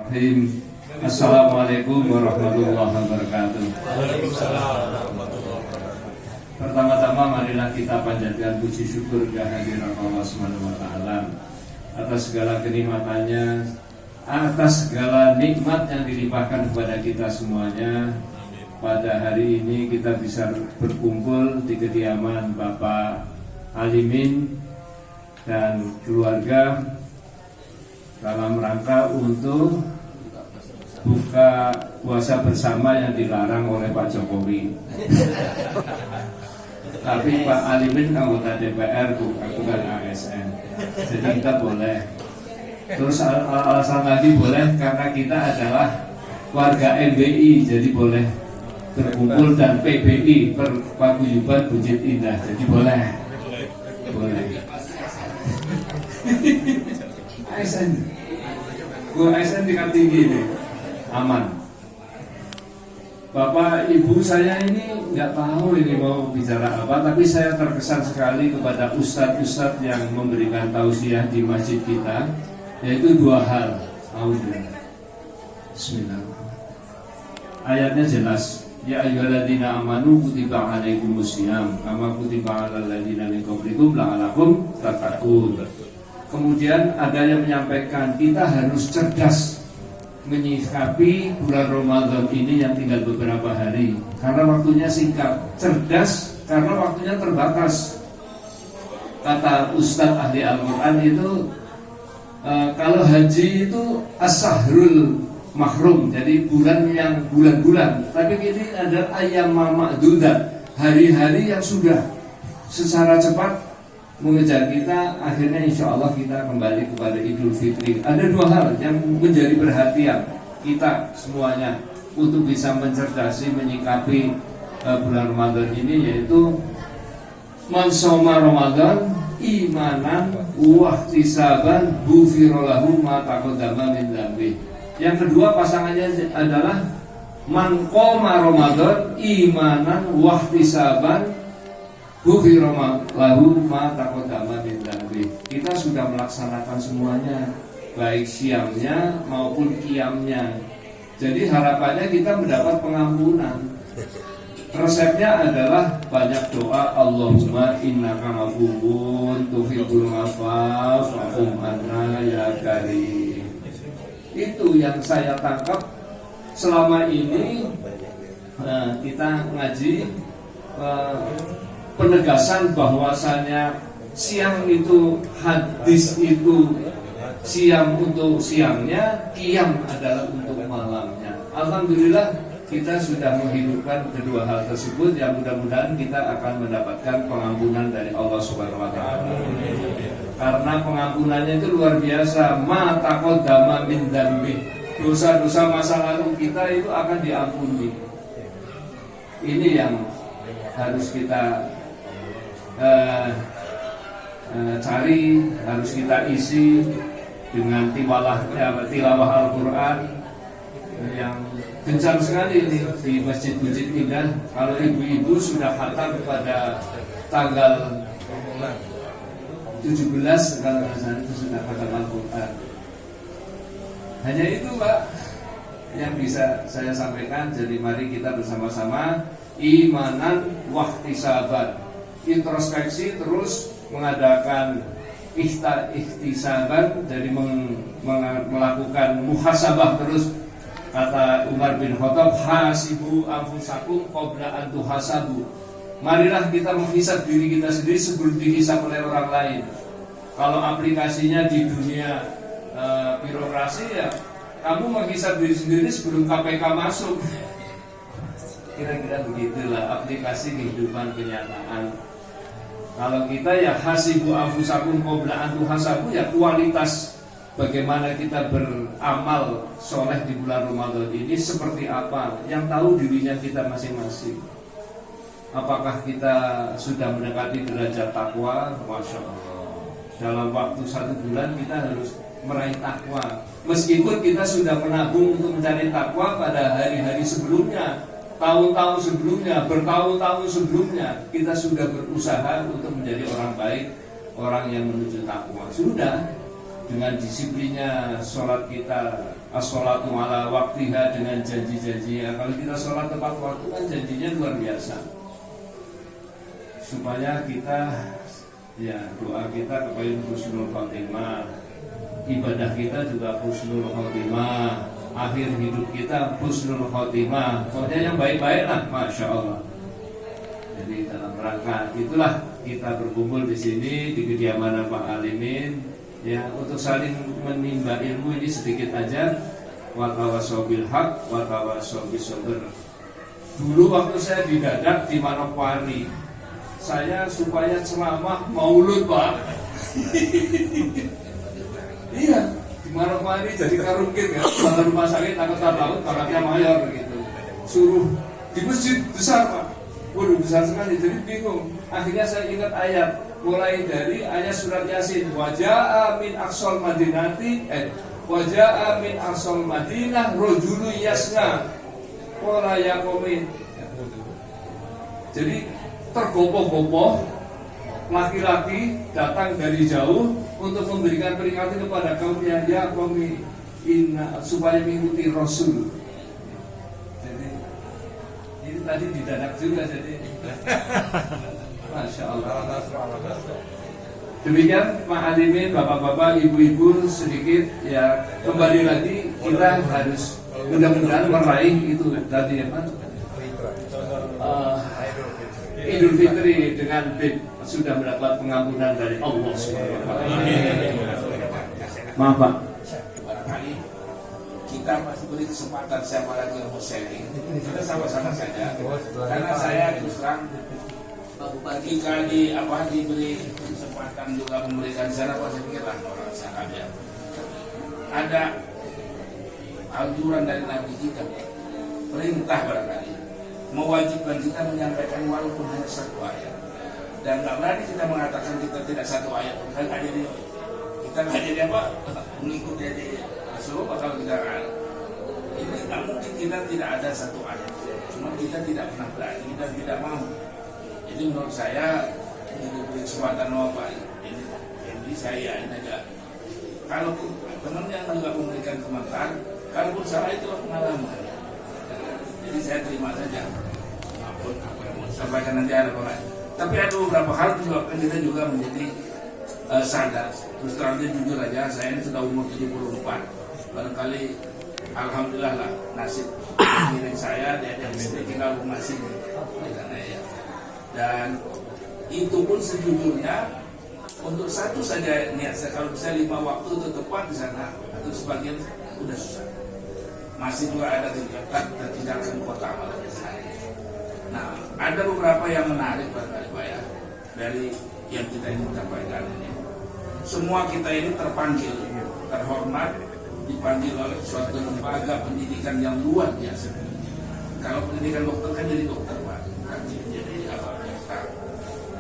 Assalamualaikum warahmatullahi wabarakatuh. Pertama-tama marilah kita panjatkan puji syukur kehadirat Allah Subhanahu wa taala atas segala kenikmatannya, atas segala nikmat yang dilimpahkan kepada kita semuanya. Pada hari ini kita bisa berkumpul di kediaman Bapak Alimin dan keluarga dalam rangka untuk buka puasa bersama yang dilarang oleh Pak Jokowi. Tapi Pak Alimin anggota DPR bukan ASN, jadi kita boleh. Terus alasan lagi boleh karena kita adalah warga MBI, jadi boleh berkumpul, dan PBI Paguyuban Bukit Indah, jadi boleh. ASN, gua ASN tingkat tinggi nih, aman. Bapak Ibu saya ini nggak tahu ini mau bicara apa, tapi saya terkesan sekali kepada ustadz-ustadz yang memberikan tausiah di masjid kita, yaitu dua hal. Bismillah. Ayatnya jelas. Ya ayyuhalladzina amanu kutiba alaikumusiyam kama kutiba alal ladzina min qablikum la'allakum tattaqun. Kemudian ada yang menyampaikan kita harus cerdas menyikapi bulan Ramadan ini yang tinggal beberapa hari karena waktunya singkat. Cerdas karena waktunya terbatas. Kata Ustadz ahli Al-Quran itu kalau haji itu as-sahrul mahrum, jadi bulan yang bulan-bulan. Tapi ini ada ayam ma'dudat, hari-hari yang sudah secara cepat mengejar kita. Akhirnya insya Allah kita kembali kepada Idul Fitri. Ada dua hal yang menjadi perhatian kita semuanya untuk bisa mencerdasi menyikapi bulan Ramadan ini, yaitu man shoma Ramadan imanan wa ihtisaban ghufira lahu ma taqaddama min dzambi. Yang kedua pasangannya adalah man qoma Ramadan imanan wa ihtisaban ghufira lahu ma taqaddama min dzambi. Kita sudah melaksanakan semuanya, baik siamnya maupun qiyamnya. Jadi harapannya kita mendapat pengampunan. Resepnya adalah banyak doa, Allahumma innaka afuwwun tuhibbul afwa fa'fu anna ya karim. Itu yang saya tangkap selama ini. Kita ngaji penegasan bahwasanya siang itu, hadis itu siang untuk siangnya, qiyam adalah untuk malamnya. Alhamdulillah kita sudah menghidupkan kedua hal tersebut, yang mudah-mudahan kita akan mendapatkan pengampunan dari Allah Subhanahu wa taala. Karena pengampunannya itu luar biasa, ma taqaddama min dzambi. Dosa-dosa masa lalu kita itu akan diampuni. Ini yang harus kita cari, harus kita isi dengan tilawah Al-Quran yang gencar sekali ini di Masjid Bukit Indah. Kalau ibu-ibu sudah khatam pada tanggal 17, kalau itu sudah khatam Al-Quran. Hanya itu Pak yang bisa saya sampaikan. Jadi mari kita bersama-sama imanan wahtisaban, introspeksi, terus mengadakan ihtisaban, jadi melakukan muhasabah terus. Kata Umar bin Khattab, hasibu anfusakum qabla an tuhasabu. Marilah kita menghisab diri kita sendiri sebelum dihisab oleh orang lain. Kalau aplikasinya di dunia birokrasi, ya kamu menghisab diri sendiri sebelum KPK masuk. Kira-kira begitulah aplikasi kehidupan kenyataan. Kalau kita ya hasibu anfusakum qabla an tuhasabu, ya kualitas bagaimana kita beramal soleh di bulan Ramadan ini seperti apa, yang tahu dirinya kita masing-masing. Apakah kita sudah mendekati derajat takwa? Masya Allah, dalam waktu 1 bulan kita harus meraih takwa. Meskipun kita sudah menabung untuk mencari takwa pada hari-hari sebelumnya, tahun-tahun sebelumnya, bertahun-tahun sebelumnya, kita sudah berusaha untuk menjadi orang baik, orang yang menuju takwa. Sudah, dengan disiplinnya sholat kita as-sholatu ala waktiha dengan janji-janji. Kalau kita sholat tepat waktu kan janjinya luar biasa. Supaya kita, ya doa kita kepada husnul khotimah, ibadah kita juga husnul khotimah, akhir hidup kita husnul khotimah. Pokoknya yang baik-baik lah, masya Allah. Jadi dalam rangka itulah kita berkumpul di sini di kediaman Pak Alimin, ya untuk saling menimba ilmu ini sedikit aja. Wa tawassaw bil haq wa tawassaw bis sabr. Dulu waktu saya didadak di Manokwari, saya supaya ceramah maulud Pak. Iya, di Manokwari jadi karungkin ya, kalau rumah sakit angkatan laut baratnya mayor gitu. Suruh di masjid besar Pak. Waduh besar sekali, jadi bingung. Akhirnya saya ingat ayat, mulai dari ayat surat Yasin, waja'a min aqsal madinati, waja'a min aqsal madinah rajulu yasna qala ya qaumi. Jadi tergopoh-gopoh laki-laki datang dari jauh untuk memberikan peringatan kepada kaumnya, ya qaumi inna, supaya mengikuti Rasul. Tadi didadak juga jadi masya Allah. Demikian Pak Alimin, bapak-bapak, ibu-ibu, sedikit ya kembali lagi kita harus mudah-mudahan meraih itu tadi apa? Idul Fitri dengan sudah mendapat pengampunan dari Allah Subhanahu wa taala. Maaf Pak. Kita masih beri kesempatan siapa lagi yang mau sharing, kita sama-sama saja. Karena saya terus terang jika diberi kesempatan juga memberikan cara, saya pikirlah orang sangat ya. Ada anjuran dari Nabi kita, perintah barangkali mewajibkan kita menyampaikan walaupun hanya satu ayat. Dan nggak berani kita mengatakan kita tidak satu ayat, kita nggak jadi apa mengikuti jadi Rasul. Kalau kita ini nggak mungkin kita tidak ada satu ayat, cuma kita tidak pernah berani dan tidak mau. Jadi menurut saya diberi kesempatan Pak ini saya ini aja. Kalau teman yang juga memberikan komentar, kalaupun salah itu pengalaman. Jadi saya terima saja. Maupun apa yang mau disampaikan nanti ada orang. Tapi ada beberapa hal juga kan kita juga menjadi sadar. Terus terang jujur aja, saya ini sudah umur 74. Barangkali alhamdulillah lah nasib milik saya dia istri tinggal rumah sini. Dan itu pun sejujurnya untuk satu saja niat saya, kalau bisa 5 waktu itu tepat di sana, atau sebagian udah susah. Masih juga ada kegiatan dan tinggalkan kota malah saya. Nah, ada beberapa yang menarik barangkali Pak ya dari yang kita ingin sampaikan ini. Semua kita ini terpanggil, terhormat, dipanggil oleh suatu lembaga pendidikan yang luar biasa. Kalau pendidikan dokter kan jadi dokter Pak, kan jadi apa?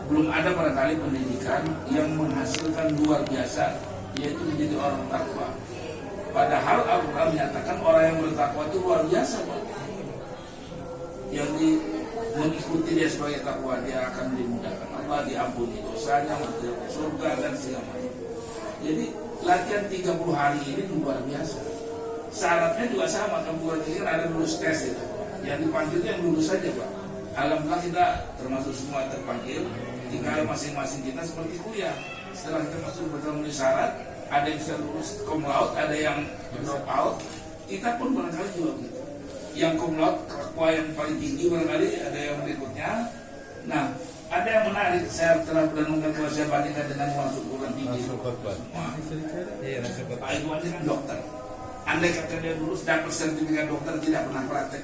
Belum ada barangkali pendidikan yang menghasilkan luar biasa, yaitu menjadi orang takwa. Padahal Al-Quran menyatakan orang yang bertakwa itu luar biasa Pak. Yang mengikuti dia sebagai takwa, dia akan dimudahkan Allah, diampuni dosanya, masuk surga dan segala macam. Jadi latihan 30 hari ini luar biasa. Syaratnya juga sama, kan bukan ada lulus tes itu. Yang dipanggil yang lulus saja Pak. Alhamdulillah kita termasuk semua terpanggil. Tinggal masing-masing kita seperti kuliah. Setelah kita masuk bertemu syarat, ada yang bisa lulus cum laude, ada yang drop out. Kita pun barangkali juga gitu. Yang cum laude, takwa yang paling tinggi barangkali ada yang berikutnya. Nah, ada yang menarik. Saya telah merenungkan bahwa saya bandingkan dengan masuk bulan tinggi. Pak Iwan ini kan dokter. Andai kata dia lulus dapat sertifikat dokter, tidak pernah praktek,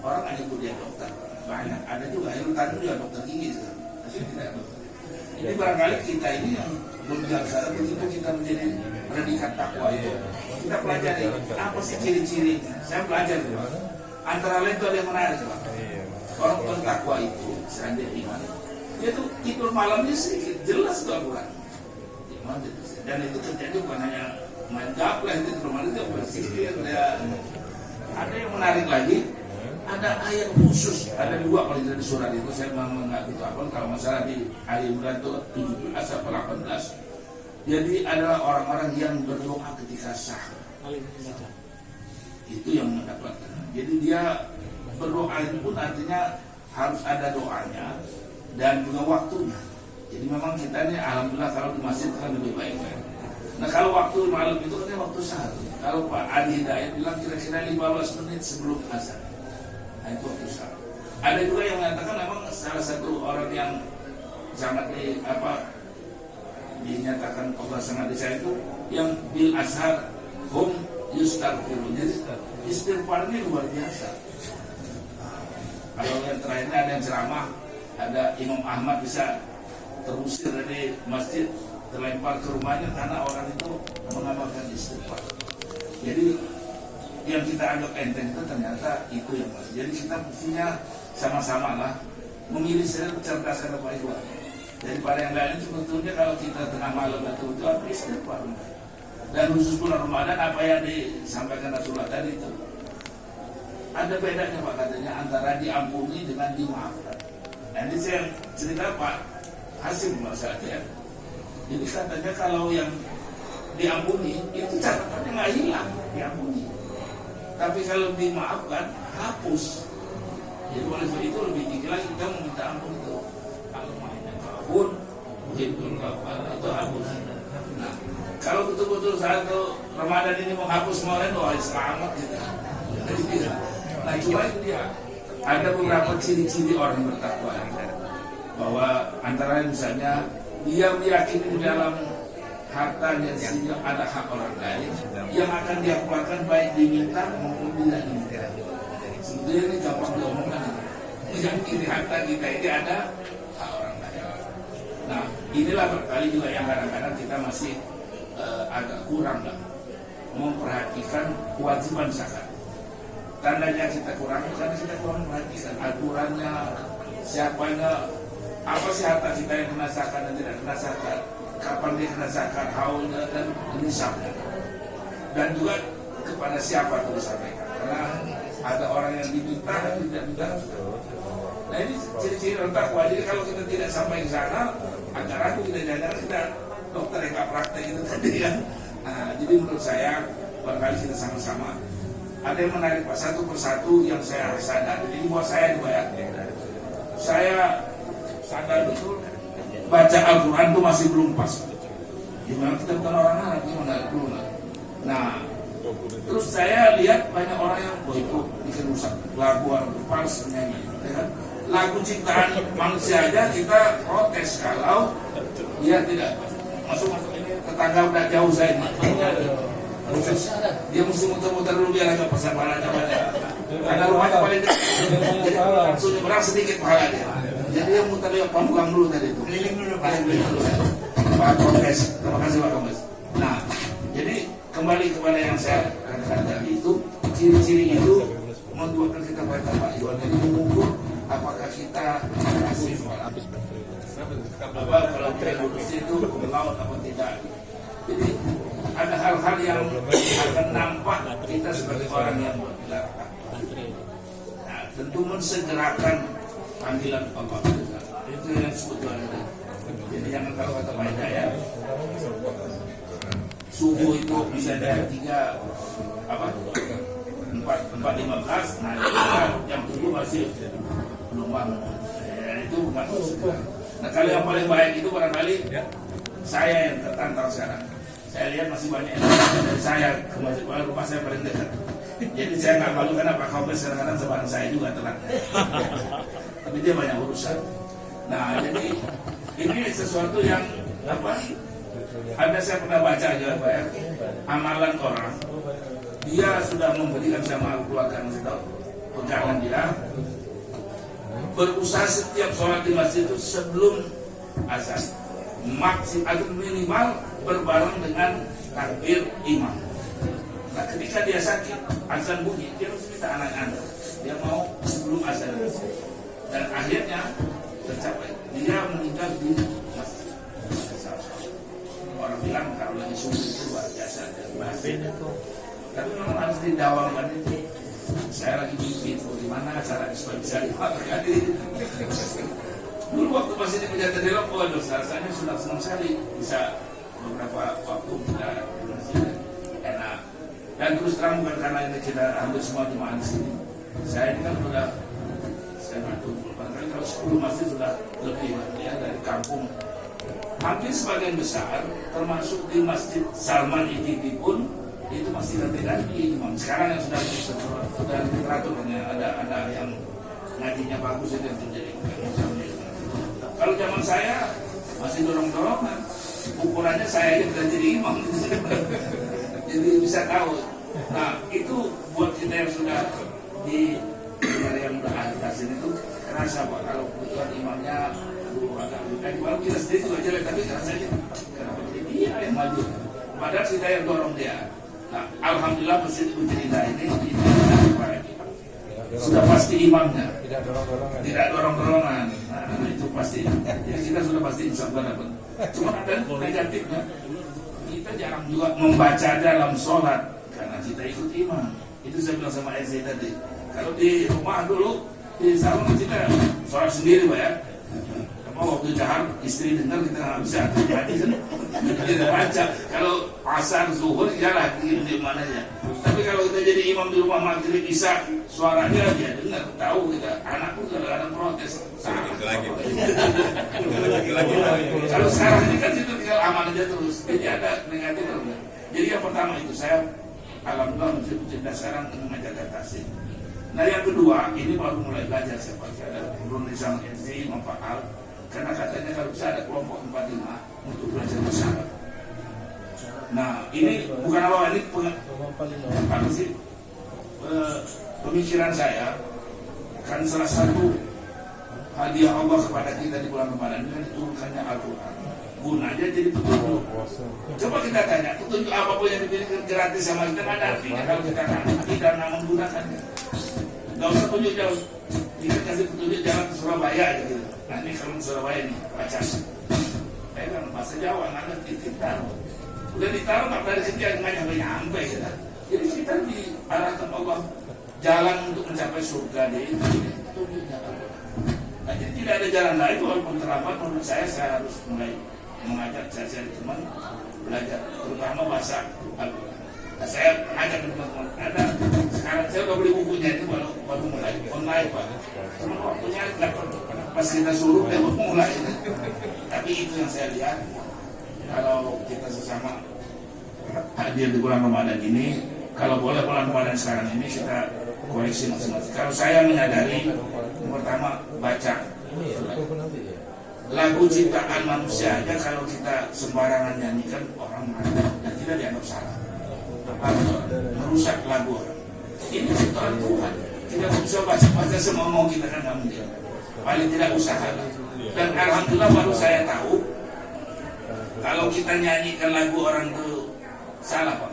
orang hanya kuliah dokter. Banyak, ada juga yang tadi juga dokter tinggi sekarang. Tapi tidak dokter. Ini barangkali kita ini yang berbicara begitu kita menjadi predikat takwa itu. Kita pelajari apa sih ciri-ciri. Saya belajar antara lain itu ada yang menarik Pak. Orang bertakwa itu seandainya iman, dia tuh tidur malamnya sedikit jelas tuh Al-Quran. Dan itu terjadi bukan hanya main gapleh itu rumah itu bersihir. Ada yang menarik lagi, ada ayat khusus, ada 2 paling dari surat itu. Saya memang nggak gitu apa kalau masalah di Ali Imran itu 17 atau 18. Jadi adalah orang-orang yang berdoa ketika sahur. itu yang mendapatkan. Jadi dia berdoa itu pun artinya harus ada doanya dan juga waktunya. Jadi memang kita ini alhamdulillah kalau di masjid kan lebih baik. Nah kalau waktu malam itu kan waktu sahur. Kalau Pak Adi Hidayat bilang kira-kira 15 menit sebelum azan. Nah itu waktu sahur. Ada juga yang mengatakan memang salah satu orang yang sangat dinyatakan Allah sangat disayang itu yang bil ashar hum yustaghfirun. Jadi istighfar ini luar biasa. Kalau yang terakhirnya ada yang ceramah, ada Imam Ahmad bisa terusir dari masjid, terlempar ke rumahnya karena orang itu mengamalkan istighfar. Jadi yang kita anggap enteng itu ternyata itu yang masih. Jadi kita mestinya sama-sama lah memilih cerdas apa itu. Daripada yang lain sebetulnya kalau kita tengah malam betul-betul apa istighfar. Dan khusus bulan Ramadan apa yang disampaikan Rasulullah tadi itu ada bedanya Pak katanya antara diampuni dengan dimaafkan. Nah ini saya cerita Pak Hasim masalahnya. Jadi katanya kalau yang diampuni itu catatannya nggak hilang, diampuni. Tapi kalau dimaafkan hapus. Jadi oleh sebab itu lebih tinggi lagi kita meminta ampun itu. Kalau mainnya pun itu hapus. Nah kalau betul-betul satu Ramadan ini menghapus semua lain, wah selamat gitu. Jadi tidak. Nah cuma itu dia. Ada beberapa ciri-ciri orang yang bertakwa bahwa antara misalnya dia meyakini di dalam hartanya sehingga ada hak orang lain yang akan dia keluarkan baik diminta maupun tidak diminta. Sebetulnya ini gampang diomongkan. Meyakini harta kita ini ada hak orang lain. Nah inilah berkali juga yang kadang-kadang kita masih agak kurang lah memperhatikan kewajiban zakat. Tandanya kita kurang karena kita kurang perhatikan aturannya, siapanya, apa sih harta kita yang kena zakat dan tidak kena zakat, kapan dia kena zakat, haulnya dan nisabnya, dan juga kepada siapa itu disampaikan. Karena ada orang yang diminta dan tidak minta. Nah ini ciri-ciri orang takwa. Jadi kalau kita tidak sampai ke sana, agak ragu jangan kita dokter yang nggak praktek itu tadi kan. Nah, jadi menurut saya barangkali kita sama-sama. Ada yang menarik Pak satu persatu yang saya sadar. Jadi buat saya juga ya. Saya sadar betul baca Al-Quran itu masih belum pas. Gimana kita bukan orang Arab gimana dulu lah. Nah, terus saya lihat banyak orang yang itu bikin rusak lagu orang fals nyanyi. Ya kan? Lagu ciptaan manusia aja kita protes kalau dia tidak masuk ini tetangga udah jauh saya ini. Dia mesti muter-muter dulu biar agak pasang pahalanya banyak. Karena rumahnya paling dekat. Jadi langsung nyebrang sedikit pahalanya. Jadi dia muter lihat pulang dulu tadi itu. Keliling dulu Pak. Pak Kompes. Terima kasih Pak Kompes. Nah, jadi kembali kepada yang saya katakan tadi itu ciri-ciri itu membuatkan kita baca Pak Iwan. Jadi mengukur apakah kita masih apa kalau kita itu melaut atau tidak. Jadi ada hal-hal yang akan nampak kita sebagai orang yang berbilakan. Nah, tentu mensegerakan panggilan Allah. Itu yang sebetulnya. Jadi jangan kalau kata Pak Hidayat, subuh itu bisa dari 4:15, nah jam 7 masih belum bangun. Itu bukan segera. Nah kalau yang paling baik itu barangkali saya yang tertantang sekarang. Saya lihat masih banyak yang dari saya ke masjid, rumah saya paling dekat. Jadi saya nggak malu karena Pak Kompes kadang-kadang sebab saya juga telat. Tapi dia banyak urusan. Nah jadi ini sesuatu yang ada saya pernah baca juga Pak ya, amalan orang dia sudah memberikan sama keluarga pegangan dia berusaha setiap sholat di masjid itu sebelum azan maksimal atau minimal berbareng dengan takbir imam. Nah ketika dia sakit azan bunyi dia harus minta anak-anak dia mau sebelum azan dan akhirnya tercapai dia meninggal di masjid. Orang bilang kalau lagi subuh itu luar biasa tapi memang harus didawamkan itu. Saya lagi bikin bagaimana cara supaya bisa dipakai. Dulu waktu masih di Pejaten Depok, waduh, rasanya sudah senang sekali bisa beberapa waktu kita di masjid enak. Dan terus terang bukan karena ini kita hampir semua jemaah di sini. Saya ini kan sudah, saya bantu, bahkan kalau 10 masjid sudah lebih ya dari kampung. Hampir sebagian besar, termasuk di Masjid Salman ITB pun itu masih ganti-ganti imam. Sekarang yang sudah teratur, ada yang ngajinya bagus itu yang terjadi. Kalau zaman saya masih dorong-dorongan, ukurannya saya aja tidak jadi imam. Jadi bisa tahu. Nah itu buat kita yang sudah di negara yang udah atas ini tuh kerasa Pak, kalau kebetulan imamnya agak lebih walau kita sendiri juga jelek, tapi rasanya kenapa jadi dia yang maju, padahal kita yang dorong dia. Nah alhamdulillah Masjid Indah ini sudah pasti imamnya, tidak dorong-dorongan. Nah itu pasti, jadi kita sudah pasti insya Allah dapat. Cuma ada negatifnya, kita jarang juga membaca dalam sholat karena kita ikut imam. Itu saya bilang sama Eze tadi, kalau di rumah dulu di salon kita sholat sendiri Pak ya. Apa waktu jahar istri dengar kita nggak bisa hati kan, kita baca. Kalau asar zuhur jalan di mana ya. Tapi kalau kita jadi imam di rumah maghrib isya, suaranya dia dengar, tahu kita. Anakku kadang-kadang protes. Kalau sekarang ini kan itu tinggal aman aja terus. Jadi ada negatif atau enggak. Jadi yang pertama itu saya alhamdulillah mencinta sekarang mengajarkan tasik. Nah yang kedua ini baru mulai belajar saya belum bisa mengerti memfaham. Karena katanya kalau bisa ada kelompok 45 untuk belajar bersama. Nah ini bukan apa ini apa sih pemikiran saya kan salah satu hadiah Allah kepada kita di bulan Ramadan ini diturunkannya Al-Quran. Gunanya jadi petunjuk. Coba kita tanya, petunjuk apapun yang diberikan gratis sama kita ada artinya kalau kita tidak menggunakannya. Gak usah tunjuk jauh. Kita kasih petunjuk jalan ke Surabaya aja gitu. Nah ini kalau ke Surabaya nih baca. Saya kan bahasa Jawa nggak ngerti ditaruh. Udah ditaruh nggak dari sini nggak nyampe kita. Jadi kita diarahkan Allah jalan untuk mencapai surga deh. Petunjuknya Allah. Nah, jadi tidak ada jalan lain walaupun terlambat. Menurut saya harus mulai mengajak saya teman belajar terutama bahasa Al-Quran. Nah, saya mengajak teman-teman ada sekarang saya udah beli bukunya itu baru mulai online Pak. Cuma waktunya nggak pas kita suruh dia baru mulai. Tapi itu yang saya lihat kalau kita sesama hadir di bulan Ramadan ini, kalau boleh bulan Ramadan sekarang ini kita koreksi masing-masing. Kalau saya menyadari yang pertama baca lagu ciptaan manusia aja kalau kita sembarangan nyanyikan orang marah dan tidak dianggap salah. Merusak lagu orang. Ini ciptaan Tuhan. Kita bisa baca semua mau kita kan nggak mungkin. Paling tidak usaha. Dan alhamdulillah baru saya tahu kalau kita nyanyikan lagu orang itu salah Pak.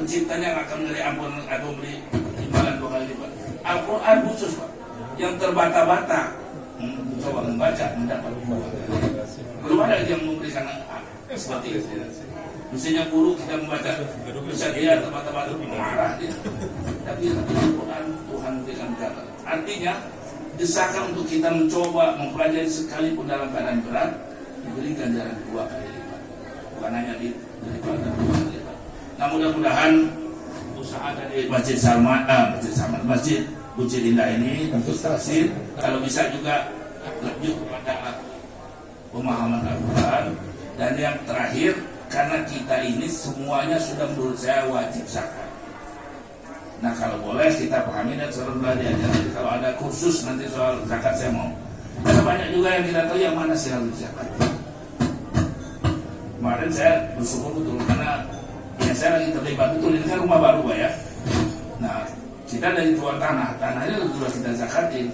Penciptanya nggak akan memberi ampun atau memberi imbalan 2 kali lipat. Al-Quran khusus Pak, yang terbata-bata coba membaca mendapat 2. Belum ada yang memberikan seperti itu. Mestinya guru kita membaca bisa dia terbata-bata marah dia. Tapi Al-Quran Tuhan berikan jalan. Artinya desakan untuk kita mencoba mempelajari sekalipun dalam keadaan berat diberikan jalan 2 kali lipat. Bukan hanya daripada 2 kali lipat. Nah mudah-mudahan usaha dari Masjid Salman, Masjid Indah ini untuk tasir, kalau bisa juga lebih kepada pemahaman Al-Quran. Dan yang terakhir, karena kita ini semuanya sudah menurut saya wajib zakat. Nah kalau boleh kita pahami dan selalu belajar. Jadi kalau ada kursus nanti soal zakat saya mau. Karena banyak juga yang kita tahu yang mana sih harus zakat. Kemarin saya bersyukur betul karena ya saya lagi terlibat betul, ini kan rumah baru Pak ya. Nah kita dari jual tanahnya sudah kita zakatin.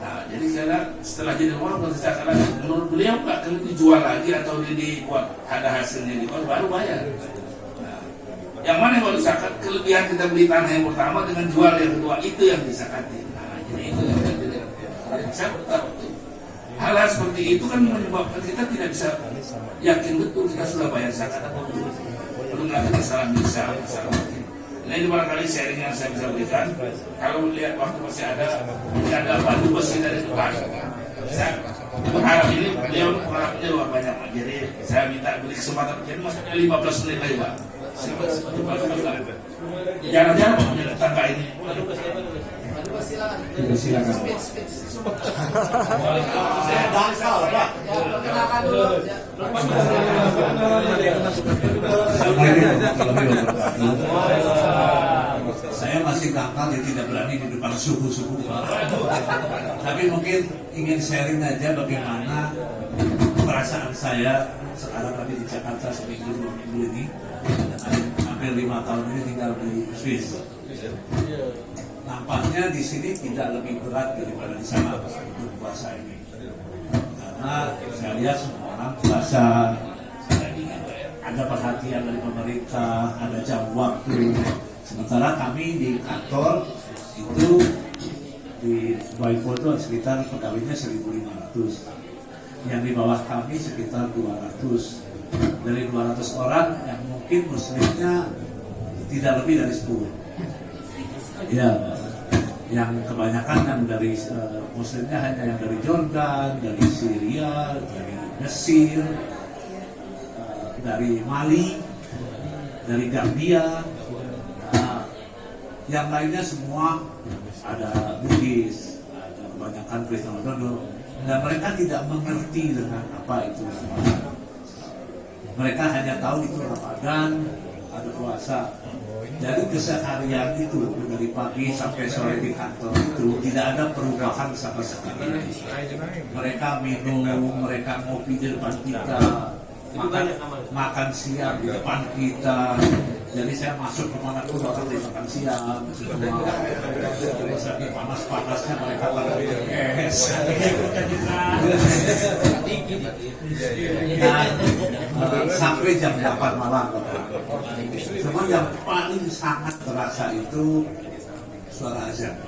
Nah jadi karena setelah jadi rumah baru zakat lagi. Menurut beliau nggak kalau dijual lagi atau dibuat ada hasilnya di baru bayar. Nah, yang mana yang baru zakat, kelebihan kita beli tanah yang pertama dengan jual yang kedua itu yang disakatin. Nah jadi itu yang saya tahu. Hal-hal seperti itu kan menyebabkan kita tidak bisa yakin betul kita sudah bayar zakat atau belum lagi masalah masalah. Nah ini barangkali sharing yang saya bisa berikan. Kalau lihat waktu masih ada batu besi dari depan. Saya berharap ini beliau mengharapnya luar banyak. Jadi saya minta beri kesempatan. Jadi maksudnya 15 menit lagi Pak. Jangan-jangan tetangga ini. Silakan. Saya masih dangkal, dia tidak berani di depan suku-suku. Tapi mungkin ingin sharing aja bagaimana perasaan saya sekarang tadi di Jakarta seminggu 2 minggu ini, hampir 5 tahun ini tinggal di Swiss. Nampaknya di sini tidak lebih berat daripada di sana untuk puasa ini, karena saya lihat semua orang puasa, ada perhatian dari pemerintah, ada jam waktu. Sementara kami di kantor itu di Waifoto sekitar pegawainya 1.500, yang di bawah kami sekitar 200. Dari 200 orang yang mungkin muslimnya tidak lebih dari 10. Ya, yang kebanyakan yang dari muslimnya hanya yang dari Jordan, dari Syria, dari Mesir, dari Mali, dari Gambia. Yang lainnya semua ada Bugis, ada kebanyakan Kristen Ortodoks, dan mereka tidak mengerti dengan apa itu Ramadan. Mereka hanya tahu itu Ramadan, ada puasa. Jadi keseharian itu dari pagi sampai sore di kantor itu tidak ada perubahan sama sekali. Mereka minum, mereka ngopi di depan kita, makan siang di depan kita. Jadi saya masuk kemana pun orang di makan siang. Terus lagi panas-panasnya mereka pada es. Dan sampai jam 8 malam. Cuma yang paling sangat terasa itu suara azan.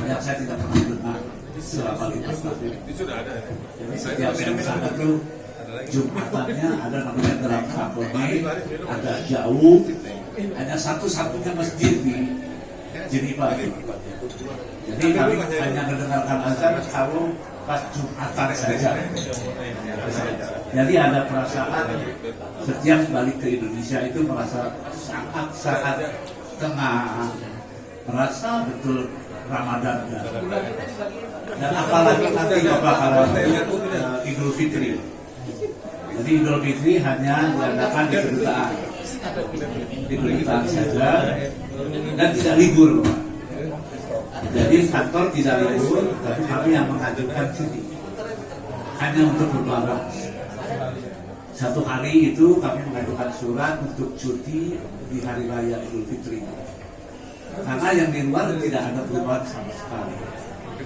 Yang saya tidak pernah dengar selama 5 tahun. Jadi setiap saya sana itu Jumatannya ada namanya Gerak Sakoni, ada jauh, hanya satu-satunya masjid di Geneva. Jadi kami hanya mendengarkan azan kalau pas Jumatan saja. Jadi ada perasaan setiap balik ke Indonesia itu merasa sangat tenang, merasa betul Ramadan dan apalagi nanti bakalan Idul Fitri. Jadi Idul Fitri hanya diadakan di kedutaan, saja dan tidak libur. Jadi kantor tidak libur, tapi kami yang mengajukan cuti hanya untuk lebaran. Satu hari itu kami mengajukan surat untuk cuti di hari raya Idul Fitri. Karena yang di luar tidak ada perubahan sama sekali.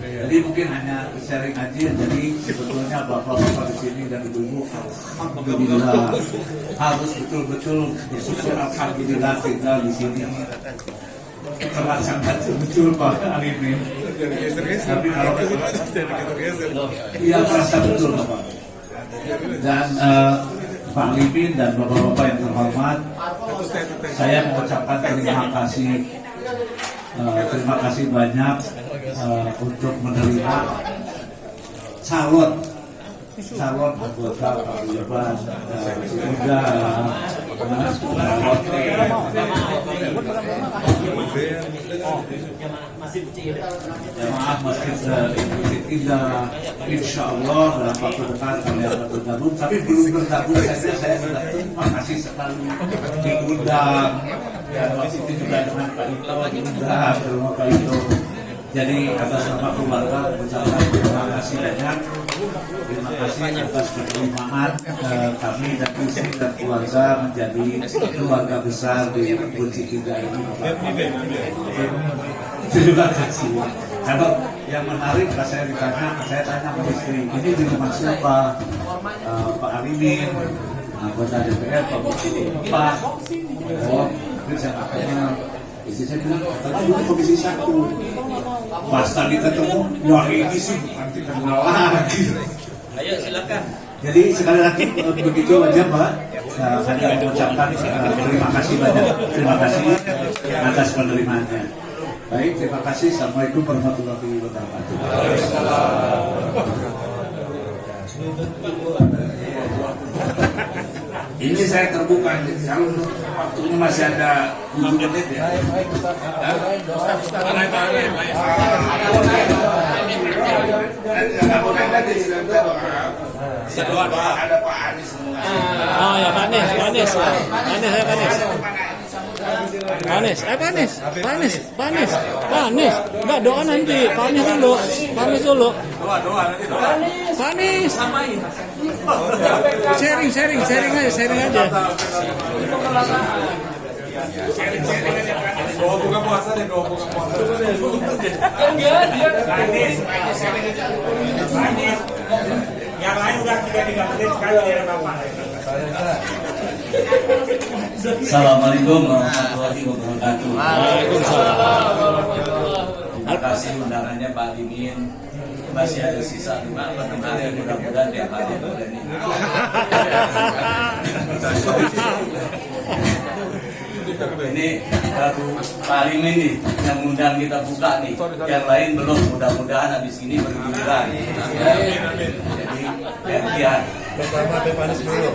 Jadi mungkin hanya sharing aja. Jadi sebetulnya bapak-bapak di sini dan ibu-ibu, alhamdulillah harus betul-betul bersyukur, alhamdulillah tinggal di sini. Terasa betul Pak Alimin. Tapi kalau iya terasa betul Bapak. Dan Pak Alimin dan bapak-bapak yang terhormat, saya mengucapkan terima kasih banyak untuk menerima calon anggota paguyuban muda, jemaah Masjid Indah. Insya Allah dalam waktu dekat kalian bergabung, tapi belum bergabung saja saya sudah terima kasih sekali diundang. Dan waktu itu juga dengan Pak Ito diundang ke rumah Pak Ito. Jadi atas nama keluarga mengucapkan terima kasih banyak. Terima kasih atas penerimaan kami dan istri dan keluarga menjadi keluarga besar di Kunci Tiga ini. Terima kasih. Kalau yang menarik saya ditanya, saya tanya ke istri, ini di rumah siapa? Pak Alimin, anggota DPR, Pak Pak. Oh, saya katanya. Istri saya bilang, tadi dulu komisi 1. Pas tadi ketemu, wah ini sih nanti kenal lagi. Ayo silakan. Jadi sekali lagi begitu aja Pak. Saya mengucapkan terima kasih banyak. Terima kasih atas penerimaannya. Baik, terima kasih. Assalamualaikum warahmatullahi wabarakatuh. Waalaikumsalam. Ini saya terbuka, kalau waktunya masih ada 7 menit ya. Ada Pak Anies semua. Oh ya Pak Anies, Pak Anies, enggak doa nanti, Pak Anies dulu, Pak Anies, sharing aja. Buka puasa deh, buka puasa. Yang lain udah 3 menit sekali ya Bapak. Assalamualaikum warahmatullahi wabarakatuh. Terima kasih undangannya Pak Limin. Masih ada sisa 5 hari, mudah-mudahan tiap hari boleh nih. Ini baru Pak Limin nih yang undang kita buka nih. Yang lain belum, mudah-mudahan habis ini bergiliran. Jadi gantian. Pertama Pak Anies dulu.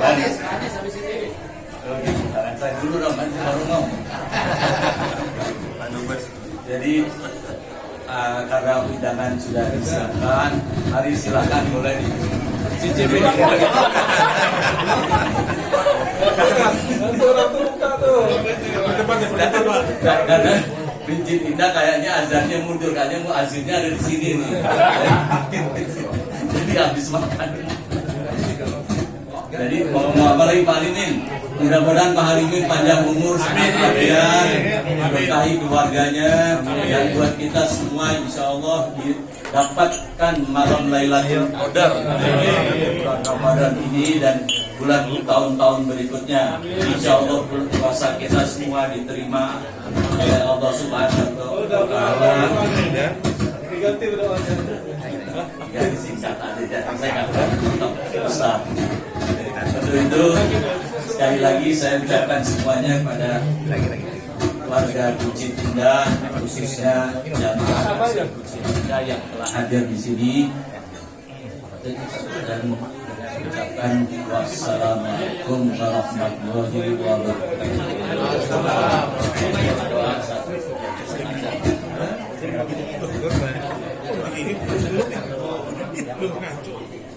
Saya dulu dong, nanti baru ngomong. Jadi karena undangan sudah disiapkan, mari silakan boleh dicicipi. Karena Prinsip Indah kayaknya azannya mundur, kayaknya mau azannya ada di sini nih. Jadi habis makan. Jadi mau apa lagi Pak Limin? Mudah-mudahan Pak Limin panjang umur, sehat walafiat, berkahi keluarganya, dan buat kita semua insya Allah didapatkan malam Lailatul Qadar bulan Ramadan ini dan bulan tahun-tahun berikutnya. Insya Allah puasa kita semua diterima oleh Allah Subhanahu wa Ta'ala. Ya disingkat aja, saya nggak Ustaz. Untuk itu sekali lagi saya ucapkan semuanya kepada keluarga Bucin Indah, khususnya jamaah Bucin Indah yang telah hadir di sini, dan ucapkan wassalamualaikum warahmatullahi wabarakatuh.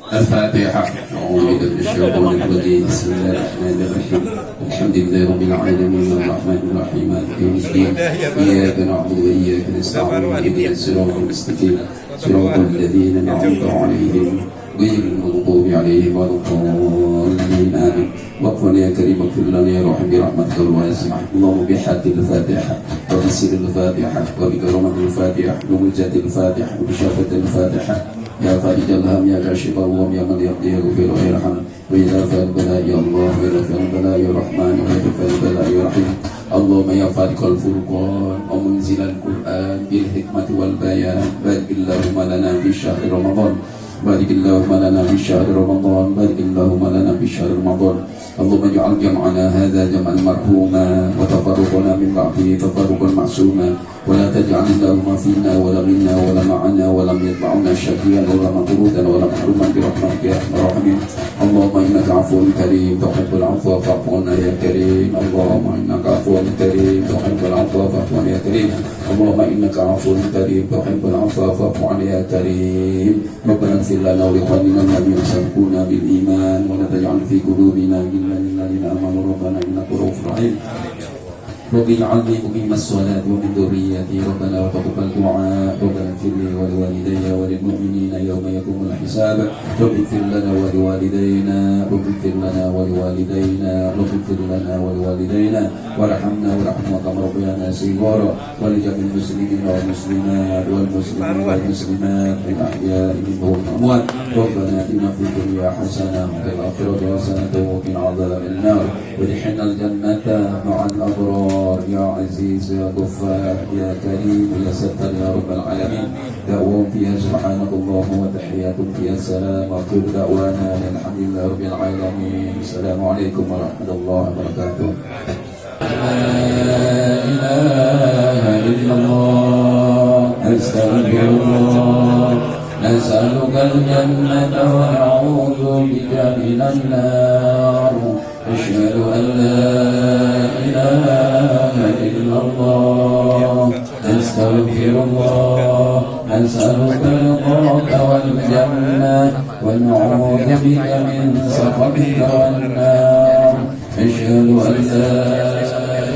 الفاتحة. أعوذ بالله من الشيطان الرجيم. بسم الله الرحمن الرحيم. الحمد لله رب العالمين الرحمن الرحيم مالك يوم الدين. إياك نعبد وإياك نستعين اهدنا الصراط المستقيم صراط الذين أنعمت عليهم غير المغضوب عليهم ولا الضالين آمين. واغفر يا كريم اغفر لنا يا رحيم برحمتك الواسعة. اللهم بحق الفاتحة وبسر الفاتحة وبكرامة الفاتحة ومجد الفاتحة وبشرفة الفاتحة يا فارج الهم يا كاشف الغم يا من يقضي يغفر ويرحم وإذا فعل البلاء يا الله وإذا فعل البلاء يا رحمن وإذا فعل البلاء يا رحيم. اللهم يا فارق الفرقان ومنزل القرآن بالحكمة والبيان بارك اللهم لنا في شهر رمضان بارك اللهم لنا في شهر رمضان بارك اللهم لنا في شهر رمضان. اللهم اجعل جمعنا هذا جمعا مرحوما وتفرقنا من بعده تفرقا معصوما ولا تجعل اللهم فينا ولا منا ولا معنا ولم يتبعنا شقيا ولا مطرودا ولا محروما برحمتك يا ارحم الراحمين. اللهم انك عفو كريم تحب العفو فاعف عنا يا كريم. اللهم انك عفو كريم تحب العفو فاعف عنا يا كريم. اللهم انك عفو كريم تحب العفو فاعف عنا يا كريم. ربنا اغفر لنا ولاخواننا الذين سبقونا بالايمان ولا تجعل في قلوبنا غلا للذين امنوا ربنا انك رؤوف رحيم. رب اجعلني مقيم الصلاة ومن ذريتي ربنا وتقبل دعاء ربنا اغفر لي ولوالدي وللمؤمنين يوم يقوم الحساب. رب اغفر لنا ولوالدينا رب اغفر لنا ولوالدينا رب اغفر لنا ولوالدينا وارحمنا وارحمنا كما ربيانا صغارا ولجميع المسلمين والمسلمات والمسلمين والمسلمات الأحياء منهم والأموات. ربنا آتنا في الدنيا حسنة وفي الآخرة حسنة وقنا عذاب النار وادخلنا الجنة مع الأبرار يا عزيز يا غفار يا كريم يا ستار يا رب العالمين. دعوهم فيها سبحانك اللهم وتحياتهم فيها السلام وآخر دعوانا الحمد لله رب العالمين. السلام عليكم ورحمة الله وبركاته. لا إله إلا الله أستغفر الله نسألك الجنة ونعوذ بك من النار. أشهد أن لا إله إلا الله أستغفر الله أسألك رضاك والجنة ونعوذ بك من سخطك والنار أشهد أن لا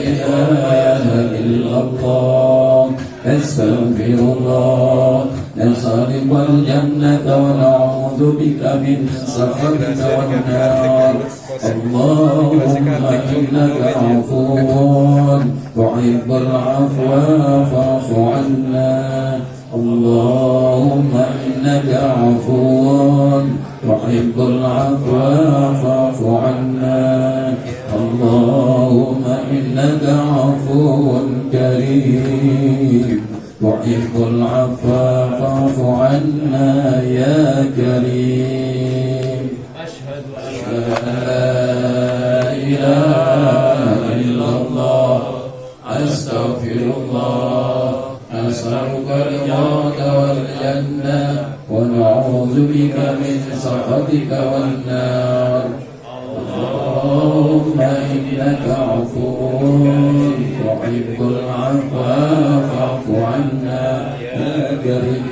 إله إلا الله أستغفر الله نسألك الجنة ونعوذ بك من سخطك والنار اللهم إنك عفو تحب العفو فاعف عنا اللهم إنك عفو تحب العفو فاعف عنا اللهم إنك عفو كريم تحب العفو فاعف عنا يا كريم أشهد أن لا إله إلا الله أستغفر الله أسألك رضاك والجنة ونعوذ بك من سخطك والنار اللهم إنك عفو تحب العفو فاعف عنا يا كريم.